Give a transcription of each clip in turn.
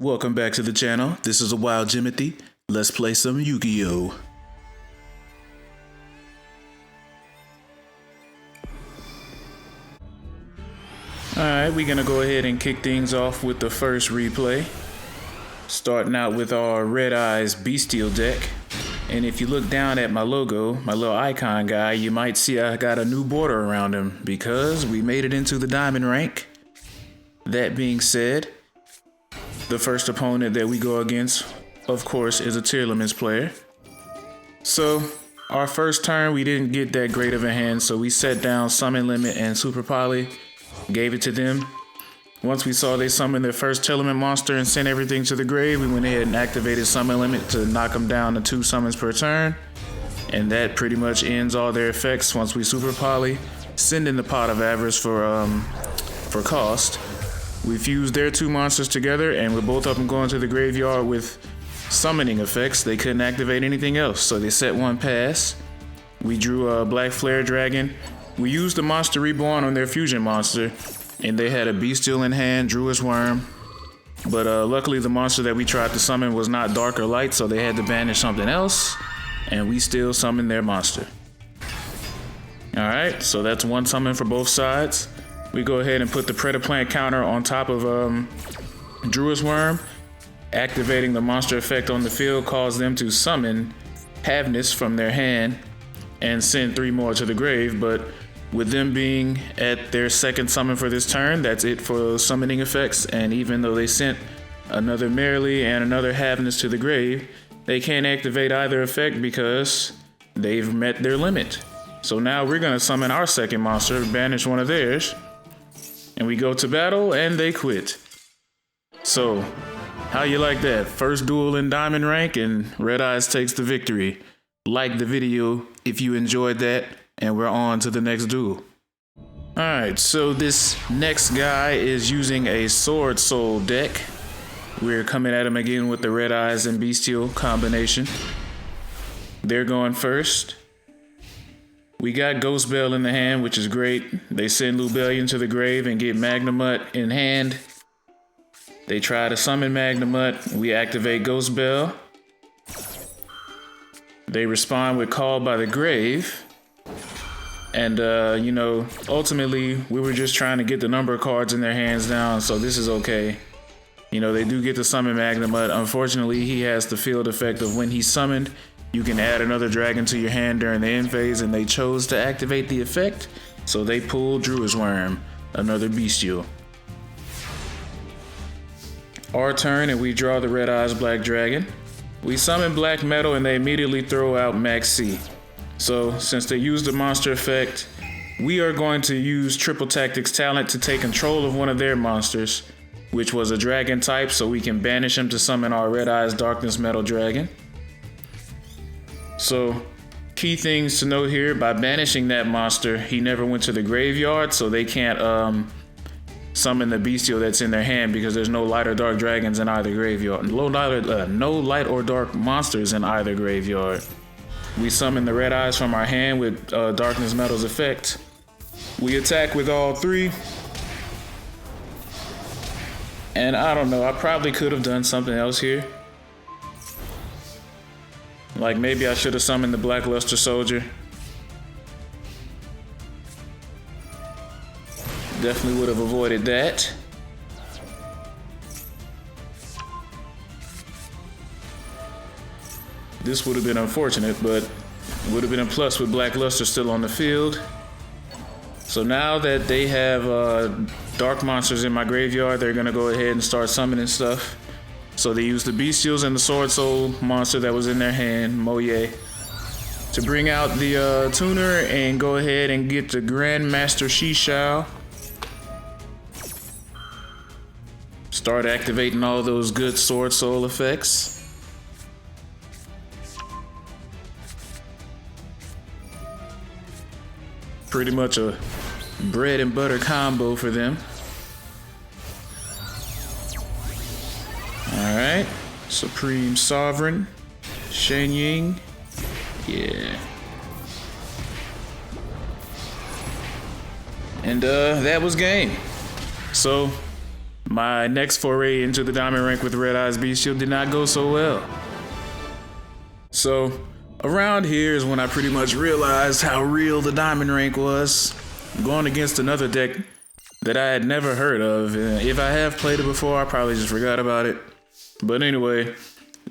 Welcome back to the channel. This is a Wild Jimothy. Let's play some Yu-Gi-Oh! Alright, we're gonna go ahead and kick things off with the first replay. Starting out with our Red Eyes Bystial deck. And if you look down at my logo, my little icon guy, you might see I got a new border around him because we made it into the diamond rank. That being said, the first opponent that we go against, of course, is a Tearlaments player. So, our first turn, we didn't get that great of a hand, so we set down Summon Limit and Super Poly, gave it to them. Once we saw they summoned their first Tearlament monster and sent everything to the grave, we went ahead and activated Summon Limit to knock them down to 2 summons per turn. And that pretty much ends all their effects once we Super Poly, send in the Pot of Avarice for cost. We fused their 2 monsters together, and with both of them going to the graveyard with summoning effects, they couldn't activate anything else, so they set 1 pass. We drew a Black Flare Dragon. We used the Monster Reborn on their fusion monster, and they had a Bystial in hand, drew his worm. But luckily the monster that we tried to summon was not dark or light, so they had to banish something else, and we still summoned their monster. Alright, so that's 1 summon for both sides. We go ahead and put the Predaplant counter on top of Druid's Worm. Activating the monster effect on the field caused them to summon Havness from their hand and send 3 more to the grave, but with them being at their second summon for this turn, that's it for summoning effects, and even though they sent another Merrily and another Havness to the grave, they can't activate either effect because they've met their limit. So now we're going to summon our second monster, banish one of theirs, and we go to battle, and they quit. So, how you like that? First duel in Diamond rank, and Red Eyes takes the victory. Like the video if you enjoyed that, and we're on to the next duel. Alright, so this next guy is using a Swordsoul deck. We're coming at him again with the Red Eyes and Bystial combination. They're going first. We got Ghost Bell in the hand, which is great. They send Lubellion to the grave and get Magnamut in hand. They try to summon Magnamut. We activate Ghost Bell. They respond with Call by the Grave. And, ultimately, we were just trying to get the number of cards in their hands down, so this is okay. They do get to summon Magnamut. Unfortunately, he has the field effect of when he's summoned, you can add another dragon to your hand during the end phase, and they chose to activate the effect, so they pulled Druid's Worm, another Bystial. Our turn, and we draw the Red Eyes Black Dragon. We summon Black Metal, and they immediately throw out Max C. So, since they used the monster effect, we are going to use Triple Tactics Talent to take control of one of their monsters, which was a dragon type, so we can banish him to summon our Red Eyes Darkness Metal Dragon. So, key things to note here, by banishing that monster, he never went to the graveyard, so they can't summon the Bystial that's in their hand because there's no light or dark dragons in either graveyard. No light or dark monsters in either graveyard. We summon the Red Eyes from our hand with Darkness Metal's effect. We attack with all 3. And I don't know, I probably could have done something else here. Like maybe I should have summoned the Blackluster Soldier. Definitely would have avoided that. This would have been unfortunate, but it would have been a plus with Blackluster still on the field. So now that they have dark monsters in my graveyard, they're gonna go ahead and start summoning stuff. So they used the Bystials and the Swordsoul monster that was in their hand, Moye, to bring out the tuner and go ahead and get the Grandmaster Shishao. Start activating all those good Swordsoul effects. Pretty much a bread and butter combo for them. Alright, Supreme Sovereign, Shen Ying, yeah. And that was game. So My next foray into the diamond rank with Red Eyes Bystial did not go so well. So around here is when I pretty much realized how real the diamond rank was. Going against another deck that I had never heard of. If I have played it before, I probably just forgot about it. But anyway,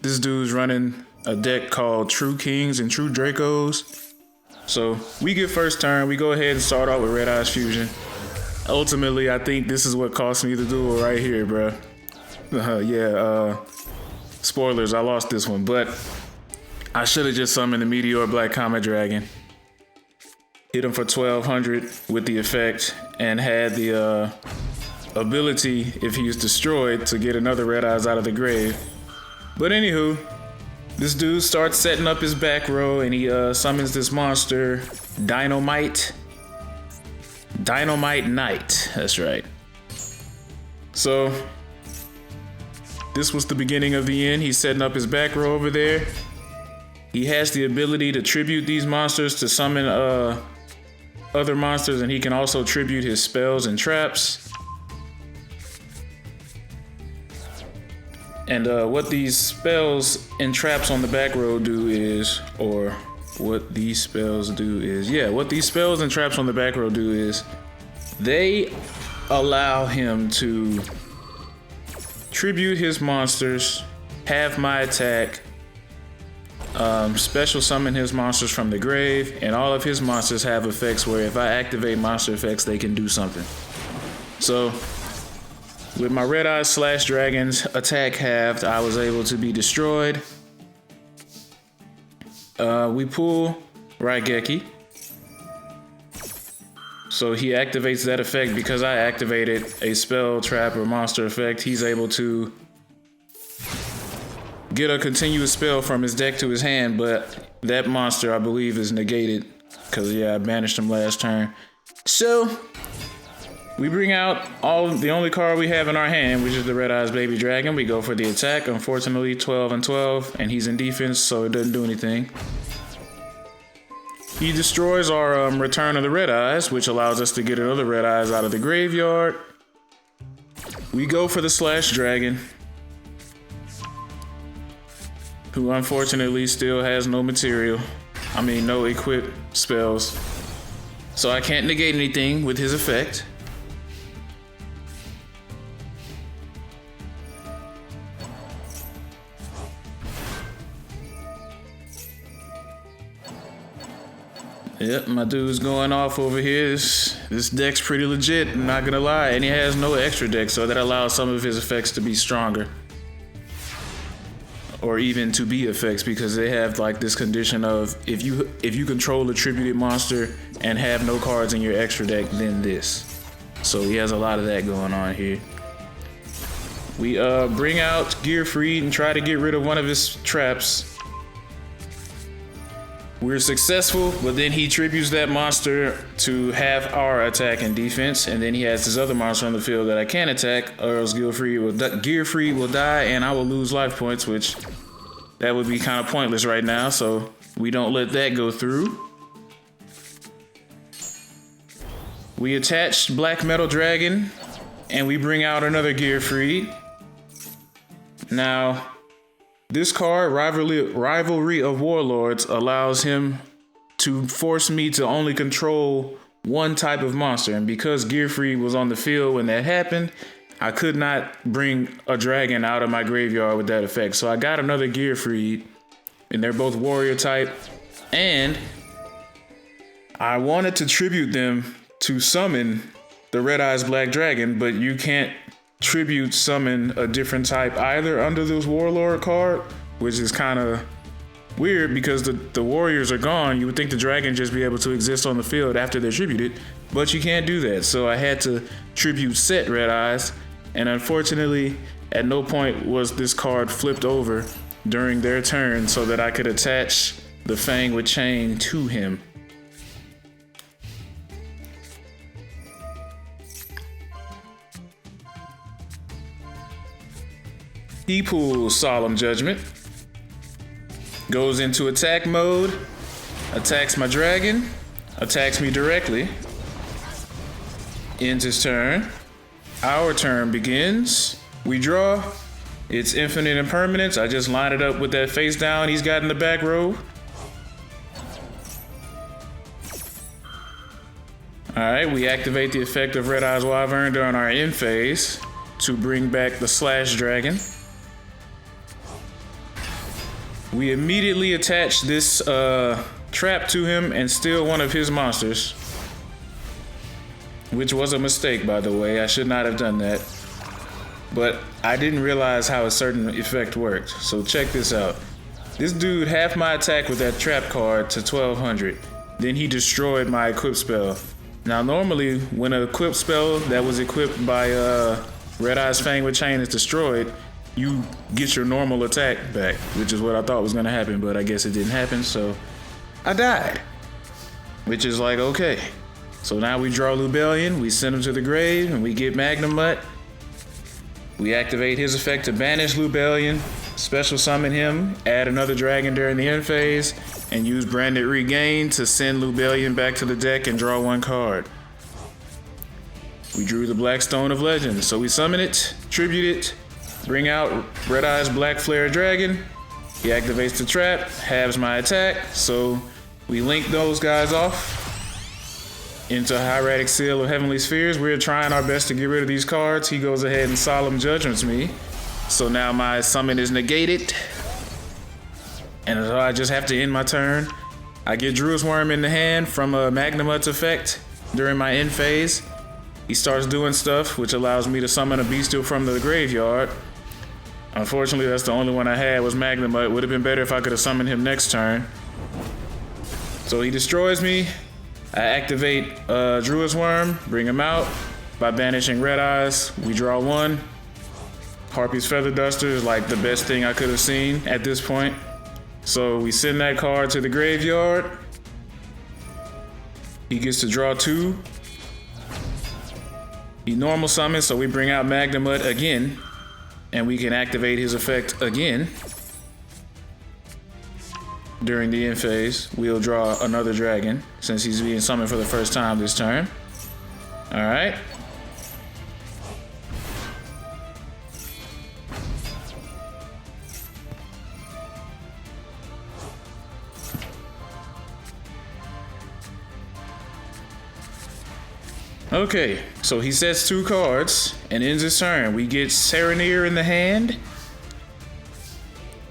this dude's running a deck called True Kings and True Dracos. So we get first turn, we go ahead and start off with Red Eyes Fusion. Ultimately, I think this is what cost me the duel right here, bruh. Spoilers, I lost this one, but I should have just summoned the Meteor Black Comet Dragon. Hit him for 1200 with the effect and had the ability, if he was destroyed, to get another Red Eyes out of the grave. But anywho, this dude starts setting up his back row and he summons this monster, Dynamite Knight. That's right. So this was the beginning of the end. He's setting up his back row over there. He has the ability to tribute these monsters to summon other monsters, and he can also tribute his spells and traps. And what these spells and traps on the back row do is, what these spells and traps on the back row do is, they allow him to tribute his monsters, have my attack, special summon his monsters from the grave, and all of his monsters have effects where if I activate monster effects, they can do something. So with my Red Eyes / Dragons attack halved, I was able to be destroyed. We pull Raigeki. So he activates that effect because I activated a spell, trap, or monster effect. He's able to get a continuous spell from his deck to his hand, but that monster, I believe, is negated because, I banished him last turn. So we bring out the only card we have in our hand, which is the Red Eyes Baby Dragon. We go for the attack. Unfortunately, 12 and 12, and he's in defense, so it doesn't do anything. He destroys our Return of the Red Eyes, which allows us to get another Red Eyes out of the graveyard. We go for the / Dragon, who unfortunately still has no no equipped spells. So I can't negate anything with his effect. Yep, my dude's going off over here. This deck's pretty legit, I'm not gonna lie. And he has no extra deck, so that allows some of his effects to be stronger. Or even to be effects, because they have like this condition of if you control a tributed monster and have no cards in your extra deck, then this. So he has a lot of that going on here. We bring out Gearfried and try to get rid of one of his traps. We're successful, but then he tributes that monster to have our attack and defense, and then he has this other monster on the field that I can't attack, or else Gearfried will die and I will lose life points, which that would be kind of pointless right now, so we don't let that go through. We attach Black Metal Dragon, and we bring out another Gearfried. Now, this card, Rivalry of Warlords, allows him to force me to only control one type of monster. And because Gearfried was on the field when that happened, I could not bring a dragon out of my graveyard with that effect. So I got another Gearfried, and they're both warrior type. And I wanted to tribute them to summon the Red Eyes Black Dragon, but you can't tribute summon a different type either under this warlord card, which is kind of weird because the warriors are gone. You would think the dragon just be able to exist on the field after they're tributed, but you can't do that. So I had to tribute set Red Eyes, and unfortunately at no point was this card flipped over during their turn so that I could attach the Fang with Chain to him. He pulls Solemn Judgment, goes into attack mode, attacks my dragon, attacks me directly, ends his turn. Our turn begins. We draw. It's infinite impermanence. I just line it up with that face down he's got in the back row. Alright, we activate the effect of Red Eyes Wyvern during our end phase to bring back the Slash Dragon. We immediately attach this trap to him and steal one of his monsters. Which was a mistake, by the way. I should not have done that. But I didn't realize how a certain effect worked. So check this out. This dude halved my attack with that trap card to 1200. Then he destroyed my equip spell. Now normally when an equip spell that was equipped by Red Eyes Fang with Chain is destroyed, you get your normal attack back, which is what I thought was gonna happen, but I guess it didn't happen, so I died. Which is like, okay. So now we draw Lubellion, we send him to the grave, and we get Magnum Mutt. We activate his effect to banish Lubellion, special summon him, add another dragon during the end phase, and use Branded Regain to send Lubellion back to the deck and draw one card. We drew the Black Stone of Legends, so we summon it, tribute it, bring out Red Eyes Black Flare Dragon. He activates the trap, halves my attack, so we link those guys off into Hieratic Seal of Heavenly Spheres. We're trying our best to get rid of these cards. He goes ahead and Solemn Judgments me. So now my summon is negated. And so I just have to end my turn. I get Druid's Worm in the hand from a Magnum Mutt's effect during my end phase. He starts doing stuff, which allows me to summon a Bystial from the graveyard. Unfortunately, that's the only one I had was Magnum Mutt. Would have been better if I could have summoned him next turn. So he destroys me. I activate Druid's Worm, bring him out. By banishing Red Eyes, we draw one. Harpy's Feather Duster is like the best thing I could have seen at this point. So we send that card to the graveyard. He gets to draw two. He normal summons, so we bring out Magnum Mutt again. And we can activate his effect again. During the end phase, we'll draw another dragon since he's being summoned for the first time this turn. All right. Okay, so he sets two cards and ends his turn. We get Serenir in the hand.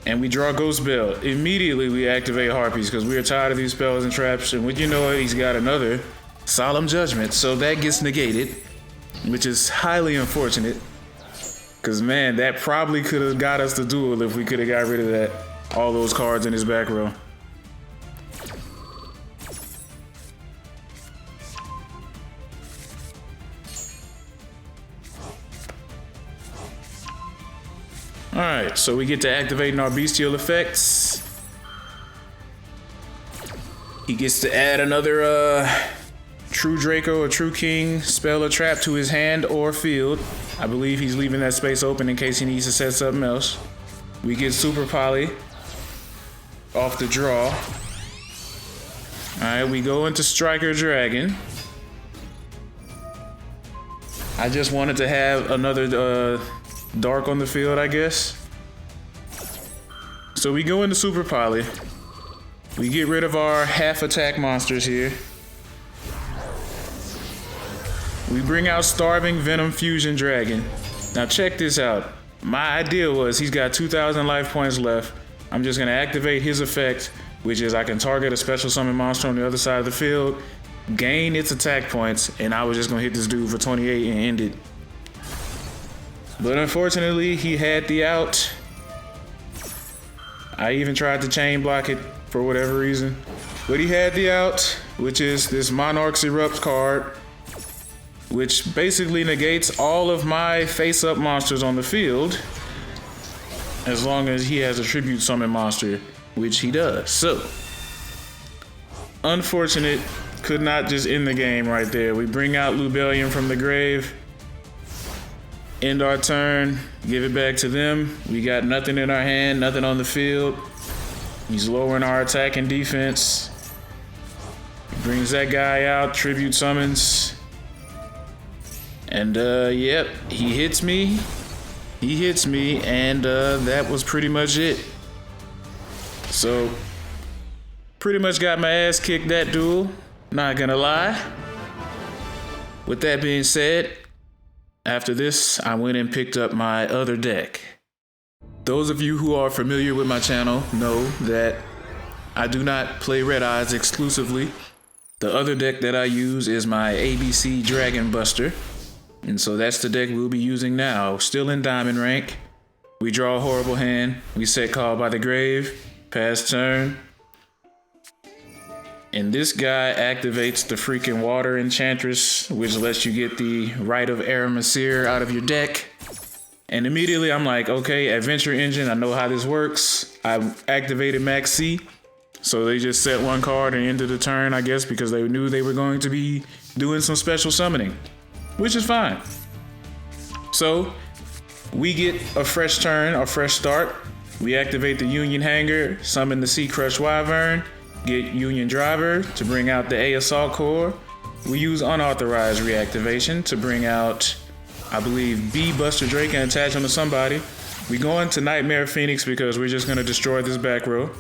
And we draw Ghost Bell. Immediately we activate Harpies because we are tired of these spells and traps. And when you know it, he's got another Solemn Judgment. So that gets negated, which is highly unfortunate. Because man, that probably could have got us the duel if we could have got rid of that. All those cards in his back row. Alright, so we get to activating our Bystial effects. He gets to add another True Draco or True King spell or trap to his hand or field. I believe he's leaving that space open in case he needs to set something else. We get Super Poly off the draw. Alright, we go into Striker Dragon. I just wanted to have another dark on the field, I guess. So we go into Super Poly. We get rid of our half attack monsters here. We bring out Starving Venom Fusion Dragon. Now check this out. My idea was he's got 2,000 life points left. I'm just gonna activate his effect, which is I can target a special summon monster on the other side of the field, gain its attack points, and I was just gonna hit this dude for 28 and end it. But unfortunately, he had the out. I even tried to chain block it for whatever reason. But he had the out, which is this Monarch's Erupt card, which basically negates all of my face-up monsters on the field, as long as he has a tribute summon monster, which he does. So, unfortunate, could not just end the game right there. We bring out Lubellion from the grave. End our turn, give it back to them. We got nothing in our hand, nothing on the field. He's lowering our attack and defense. He brings that guy out, tribute summons. And yep, he hits me. He hits me, and that was pretty much it. So, pretty much got my ass kicked that duel. Not gonna lie. With that being said, after this, I went and picked up my other deck. Those of you who are familiar with my channel know that I do not play Red Eyes exclusively. The other deck that I use is my ABC Dragon Buster. And so that's the deck we'll be using now. Still in Diamond rank. We draw a horrible hand. We set Call by the Grave. Pass turn. And this guy activates the freaking Water Enchantress, which lets you get the Rite of Aramasir out of your deck. And immediately I'm like, okay, Adventure Engine, I know how this works. I activated Max C. So they just set one card and ended the turn, I guess, because they knew they were going to be doing some special summoning, which is fine. So we get a fresh turn, a fresh start. We activate the Union Hanger, summon the Sea Crush Wyvern, get Union Driver to bring out the A Assault Core. We use unauthorized reactivation to bring out, I believe, B Buster Drake and attach him to somebody. We go into Nightmare Phoenix because we're just gonna destroy this back row.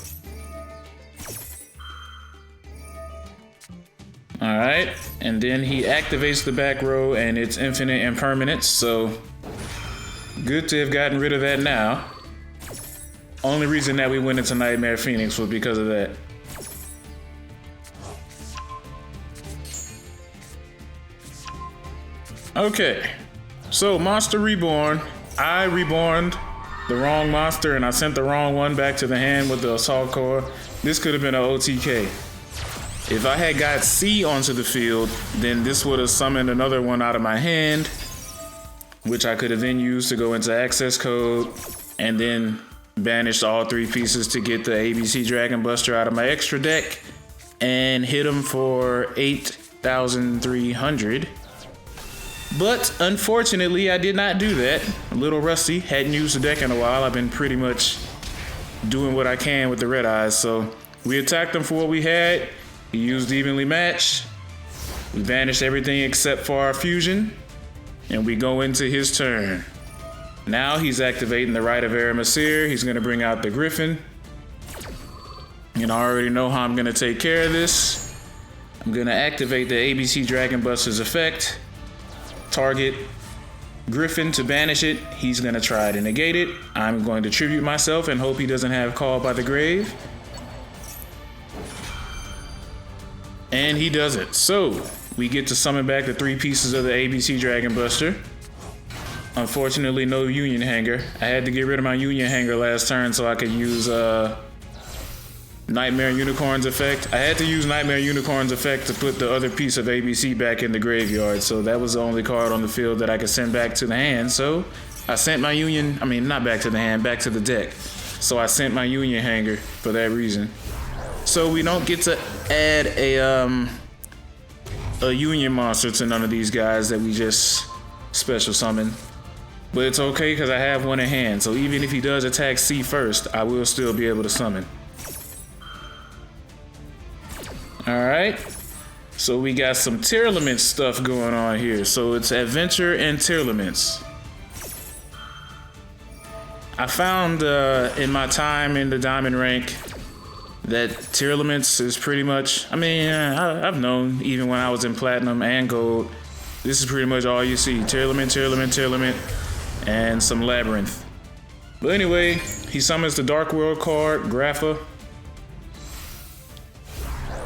Alright, and then he activates the back row and it's infinite impermanence, so good to have gotten rid of that now. Only reason that we went into Nightmare Phoenix was because of that. Okay, so Monster Reborn. I reborned the wrong monster and I sent the wrong one back to the hand with the Assault Core. This could have been an OTK. If I had got C onto the field, then this would have summoned another one out of my hand, which I could have then used to go into access code and then banished all three pieces to get the ABC Dragon Buster out of my extra deck and hit him for 8,300. But unfortunately, I did not do that. A little rusty, hadn't used the deck in a while. I've been pretty much doing what I can with the Red Eyes. So we attacked him for what we had. He used evenly matched. We banished everything except for our fusion. And we go into his turn. Now he's activating the Rite of Aramasir. He's gonna bring out the Griffin. And I already know how I'm gonna take care of this. I'm gonna activate the ABC Dragon Buster's effect. Target Griffin to banish it. He's gonna try to negate it. I'm going to tribute myself and hope he doesn't have Call by the Grave. And he does it. So we get to summon back the three pieces of the ABC Dragon Buster. Unfortunately, no Union Hanger. I had to get rid of my Union Hanger last turn so I could use Nightmare Unicorn's effect. I had to use Nightmare Unicorn's effect to put the other piece of ABC back in the graveyard. So that was the only card on the field that I could send back to the hand. So I sent my not back to the hand, back to the deck. So I sent my Union Hanger for that reason. So we don't get to add a Union monster to none of these guys that we just special summon. But it's okay because I have one in hand. So even if he does attack C first, I will still be able to summon. Alright. So we got some Tearlaments stuff going on here. So it's Adventure and Tearlaments. I found in my time in the Diamond rank that Tearlaments is pretty much, I've known even when I was in Platinum and Gold, this is pretty much all you see. Tearlament, and some Labyrinth. But anyway, he summons the Dark World card, Grapha.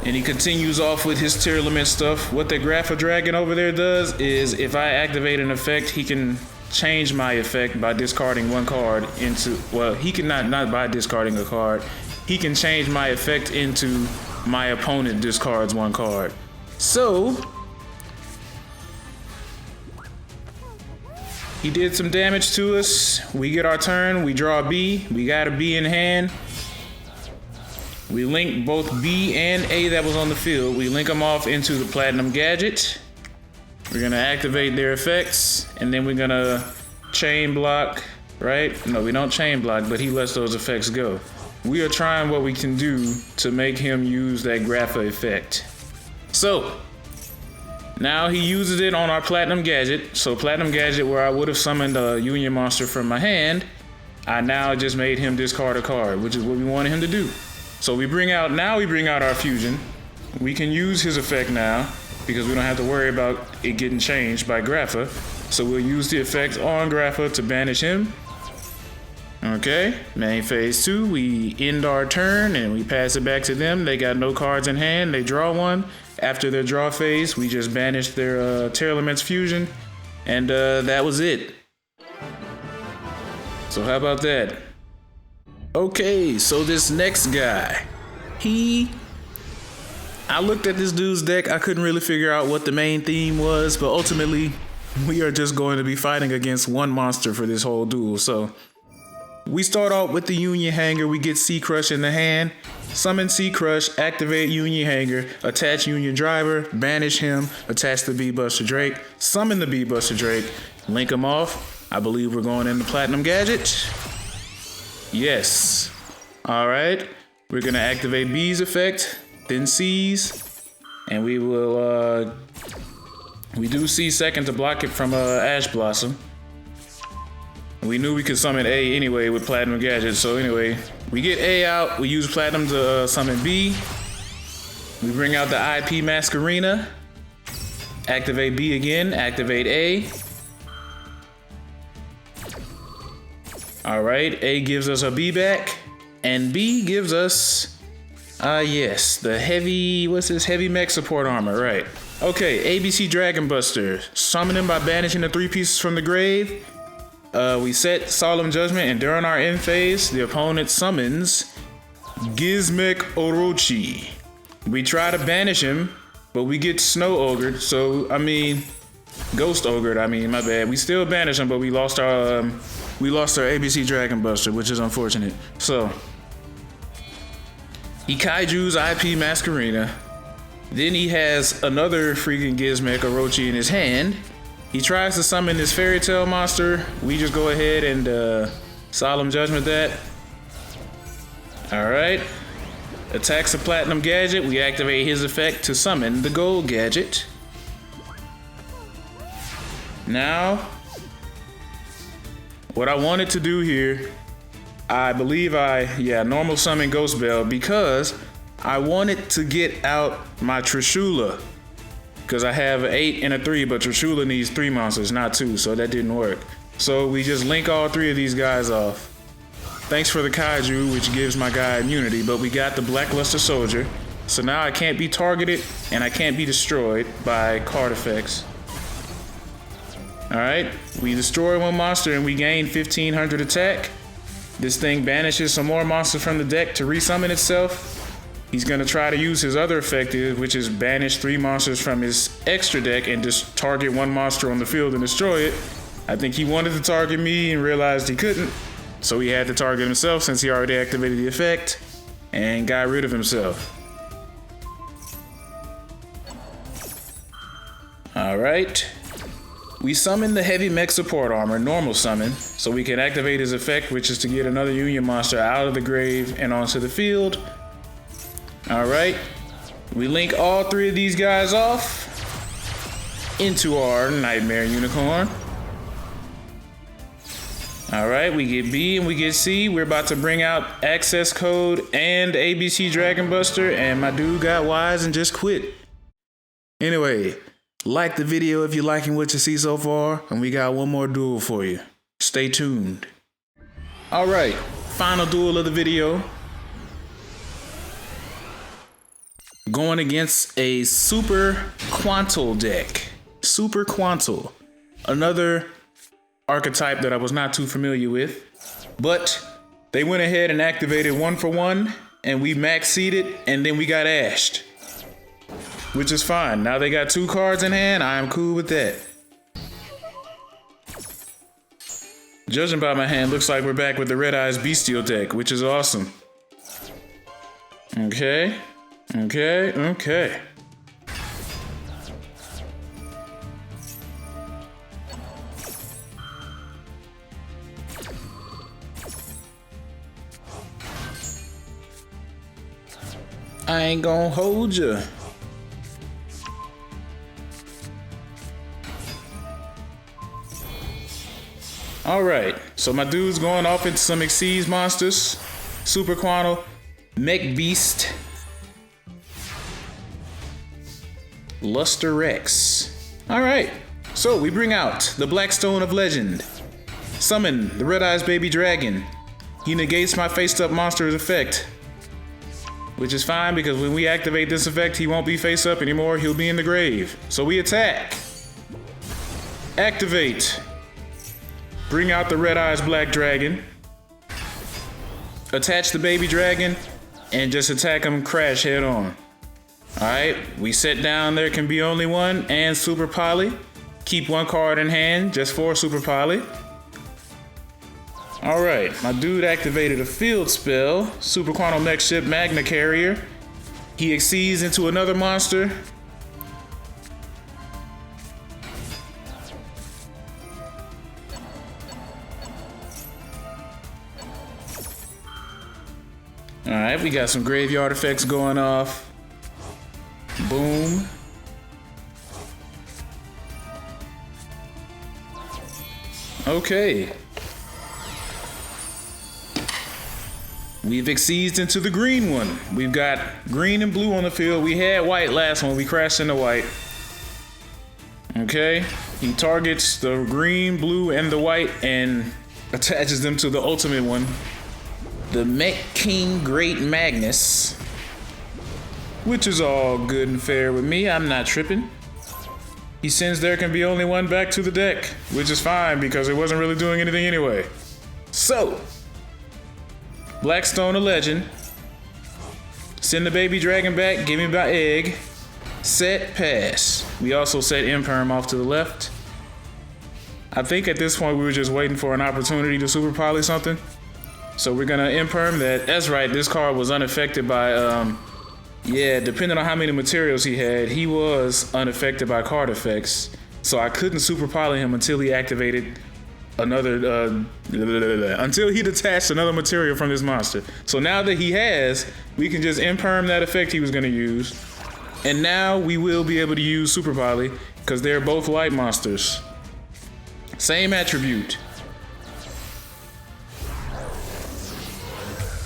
And he continues off with his Tearlament stuff. What the Grapha Dragon over there does is if I activate an effect, he can change my effect by discarding one card into, well, he can not by discarding a card. He can change my effect into my opponent discards one card. So he did some damage to us. We get our turn, we draw a B. We got a B in hand. We link both B and A that was on the field. We link them off into the Platinum Gadget. We're gonna activate their effects, and then we're gonna chain block, right? No, we don't chain block, but he lets those effects go. We are trying what we can do to make him use that Grapha effect. So, Now he uses it on our Platinum Gadget. So Platinum Gadget, where I would have summoned a Union monster from my hand, I now just made him discard a card, which is what we wanted him to do. So we bring out our fusion. We can use his effect now because we don't have to worry about it getting changed by Grapha. So we'll use the effect on Grapha to banish him. Okay, main phase 2, we end our turn and we pass it back to them. They got no cards in hand, they draw one. After their draw phase, we just banished their Tearlaments fusion, and that was it. So how about that? Okay, so this next guy, I looked at this dude's deck, I couldn't really figure out what the main theme was, but ultimately, we are just going to be fighting against one monster for this whole duel, so we start off with the Union Hanger. We get Sea Crush in the hand. Summon Sea Crush, activate Union Hanger, attach Union Driver, banish him, attach the Buster Drake, summon the Buster Drake, link him off. I believe we're going into Platinum Gadget. Yes. All right. We're going to activate B's effect, then C's, and we will, we do C second to block it from Ash Blossom. We knew we could summon A anyway with Platinum Gadget, so anyway, we get A out, we use Platinum to summon B. We bring out the IP Masquerena, activate B again, activate A. Alright, A gives us a B back, and B gives us, yes, the heavy, what's this, heavy mech support armor, right. Okay, ABC Dragon Buster, summon him by banishing the 3 pieces from the grave. We set Solemn Judgment, and during our end phase, the opponent summons Gizmek Orochi. We try to banish him, but we get Snow Ogred, Ghost Ogred, my bad. We still banish him, but we lost our ABC Dragon Buster, which is unfortunate. So, he Kaiju's IP Masquerena. Then he has another freaking Gizmek Orochi in his hand. He tries to summon this Fairy Tale monster. We just go ahead and Solemn Judgment that. Alright. Attacks a Platinum Gadget. We activate his effect to summon the Gold Gadget. Now, what I wanted to do here, I believe normal summon Ghost Bell because I wanted to get out my Trishula. Because I have an 8 and a 3, but Trishula needs 3 monsters, not 2, so that didn't work. So we just link all 3 of these guys off. Thanks for the Kaiju, which gives my guy immunity, but we got the Blackluster Soldier. So now I can't be targeted, and I can't be destroyed by card effects. Alright, we destroy one monster and we gain 1500 attack. This thing banishes some more monsters from the deck to resummon itself. He's gonna try to use his other effective, which is banish 3 monsters from his extra deck and just target 1 monster on the field and destroy it. I think he wanted to target me and realized he couldn't, so he had to target himself since he already activated the effect and got rid of himself. Alright. We summon the Heavy Mech Support Armor, normal summon, so we can activate his effect, which is to get another Union monster out of the grave and onto the field. Alright, we link all 3 of these guys off into our Nightmare Unicorn. Alright, we get B and we get C. We're about to bring out Access Code and ABC Dragon Buster, and my dude got wise and just quit. Anyway, like the video if you're liking what you see so far, and we got one more duel for you. Stay tuned. Alright, final duel of the video. Going against a Super Quantal deck. Super Quantal. Another archetype that I was not too familiar with. But they went ahead and activated 1 for 1, and we max seeded, and then we got ashed. Which is fine. Now they got 2 cards in hand. I am cool with that. Judging by my hand, looks like we're back with the Red Eyes Bystial deck, which is awesome. Okay. Okay. I ain't gonna hold ya. Alright, so my dude's going off into some Xyz monsters. Super Quantal, Mech Beast, Luster Rex. Alright, so we bring out the Black Stone of Legend. Summon the Red Eyes Baby Dragon. He negates my faced up monster's effect, which is fine because when we activate this effect, he won't be face up anymore, he'll be in the grave. So we attack. Activate. Bring out the Red Eyes Black Dragon. Attach the baby dragon and just attack him crash head on. Alright, we set down there can be only one and Super Poly. Keep one card in hand just for Super Poly. Alright, my dude activated a field spell, Super Quantal Mech Ship Magna Carrier. He exceeds into another monster. Alright, we got some graveyard effects going off. Boom. Okay. We've exceeded into the green one. We've got green and blue on the field. We had white last one. We crashed into white. Okay. He targets the green, blue, and the white and attaches them to the ultimate one. The Mech King Great Magnus. Which is all good and fair with me. I'm not tripping. He sends there can be only one back to the deck, which is fine because it wasn't really doing anything anyway. So, Blackstone of Legend. Send the baby dragon back, give me my egg. Set, pass. We also set Imperm off to the left. I think at this point we were just waiting for an opportunity to super poly something. So we're gonna Imperm that. That's right, this card was unaffected by, yeah, depending on how many materials he had, he was unaffected by card effects. So I couldn't super poly him until he activated another, until he detached another material from this monster. So now that he has, we can just Imperm that effect he was gonna use. And now we will be able to use super poly because they're both light monsters. Same attribute.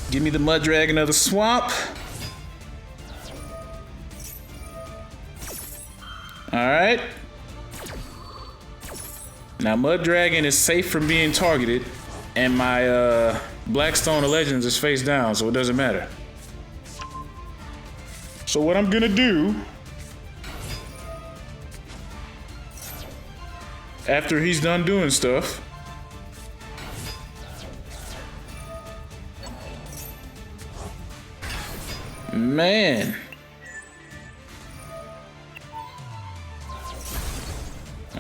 Give me the Mud Dragon of the Swamp. Alright. Now Mud Dragon is safe from being targeted, and my Blackstone of Legends is face down, so it doesn't matter. So what I'm gonna do, after he's done doing stuff, man.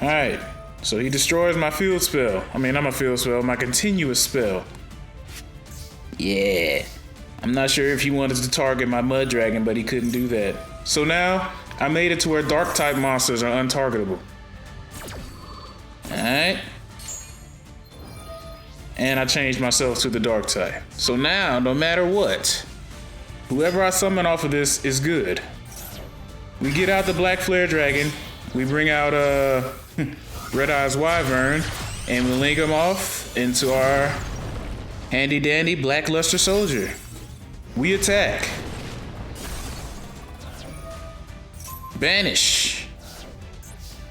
Alright, so he destroys my field spell. I mean, not my field spell, my continuous spell. Yeah. I'm not sure if he wanted to target my Mud Dragon, but he couldn't do that. So now, I made it to where dark type monsters are untargetable. Alright. And I changed myself to the dark type. So now, no matter what, whoever I summon off of this is good. We get out the Black Flare Dragon, we bring out Red Eyes Wyvern, and we link them off into our handy dandy Blackluster Soldier. We attack. Banish.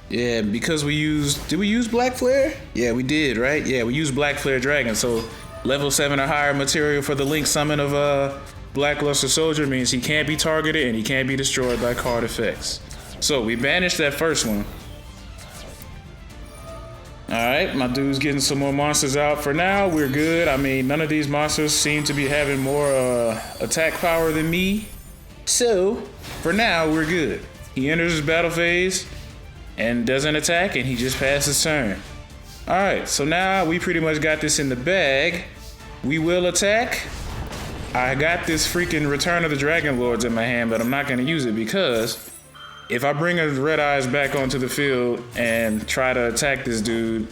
Yeah, because we used, did we use Black Flare? Yeah, we did, right? Yeah, we used Black Flare Dragon, so level 7 or higher material for the link summon of Blackluster Soldier means he can't be targeted and he can't be destroyed by card effects. So we banished that first one. Alright, my dude's getting some more monsters out. For now, we're good. I mean, none of these monsters seem to be having more attack power than me. So, for now, we're good. He enters his battle phase and doesn't attack, and he just passes turn. Alright, so now we pretty much got this in the bag. We will attack. I got this freaking Return of the Dragon Lords in my hand, but I'm not going to use it because if I bring a Red Eyes back onto the field and try to attack this dude,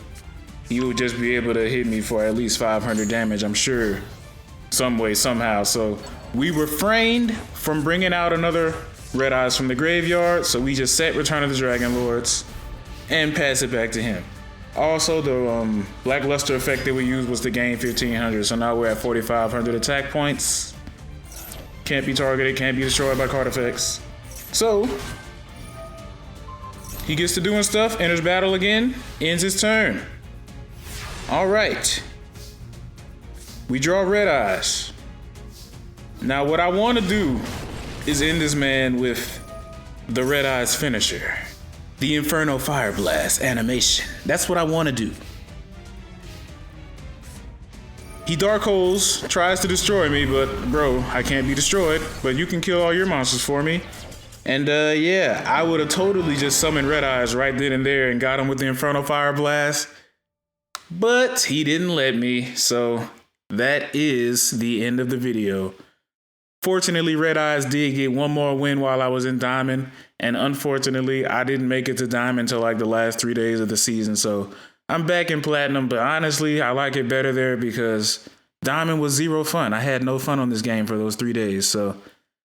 he will just be able to hit me for at least 500 damage, I'm sure, some way, somehow. So we refrained from bringing out another Red Eyes from the graveyard, so we just set Return of the Dragon Lords and pass it back to him. Also, the lackluster effect that we used was to gain 1500. So now we're at 4500 attack points. Can't be targeted, can't be destroyed by card effects. So he gets to doing stuff, enters battle again, ends his turn. All right. We draw Red Eyes. Now what I want to do is end this man with the Red Eyes finisher. The Inferno Fire Blast animation. That's what I want to do. He Dark Holes, tries to destroy me, but bro, I can't be destroyed. But you can kill all your monsters for me. And yeah, I would have totally just summoned Red Eyes right then and there and got him with the Inferno Fire Blast. But he didn't let me, so that is the end of the video. Fortunately, Red Eyes did get one more win while I was in Diamond, and unfortunately, I didn't make it to Diamond until like the last 3 days of the season, so I'm back in Platinum, but honestly, I like it better there because Diamond was zero fun. I had no fun on this game for those 3 days, so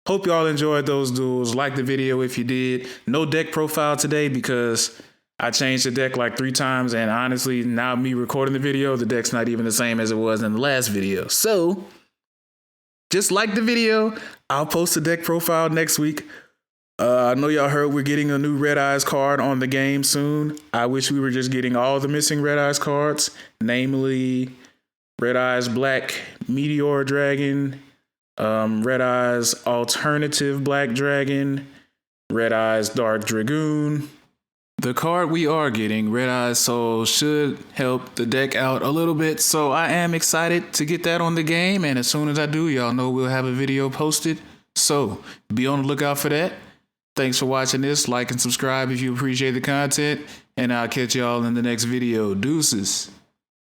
hope y'all enjoyed those duels. Like the video if you did. No deck profile today because I changed the deck like 3 times, and honestly, now me recording the video, the deck's not even the same as it was in the last video, so just like the video. I'll post a deck profile next week. I know y'all heard we're getting a new Red Eyes card on the game soon. I wish we were just getting all the missing Red Eyes cards, namely Red Eyes Black Meteor Dragon, Red Eyes Alternative Black Dragon, Red Eyes Dark Dragoon. The card we are getting, Red Eyes Soul, should help the deck out a little bit, so I am excited to get that on the game, and as soon as I do, y'all know we'll have a video posted, so be on the lookout for that. Thanks for watching this. Like and subscribe if you appreciate the content, and I'll catch y'all in the next video. Deuces.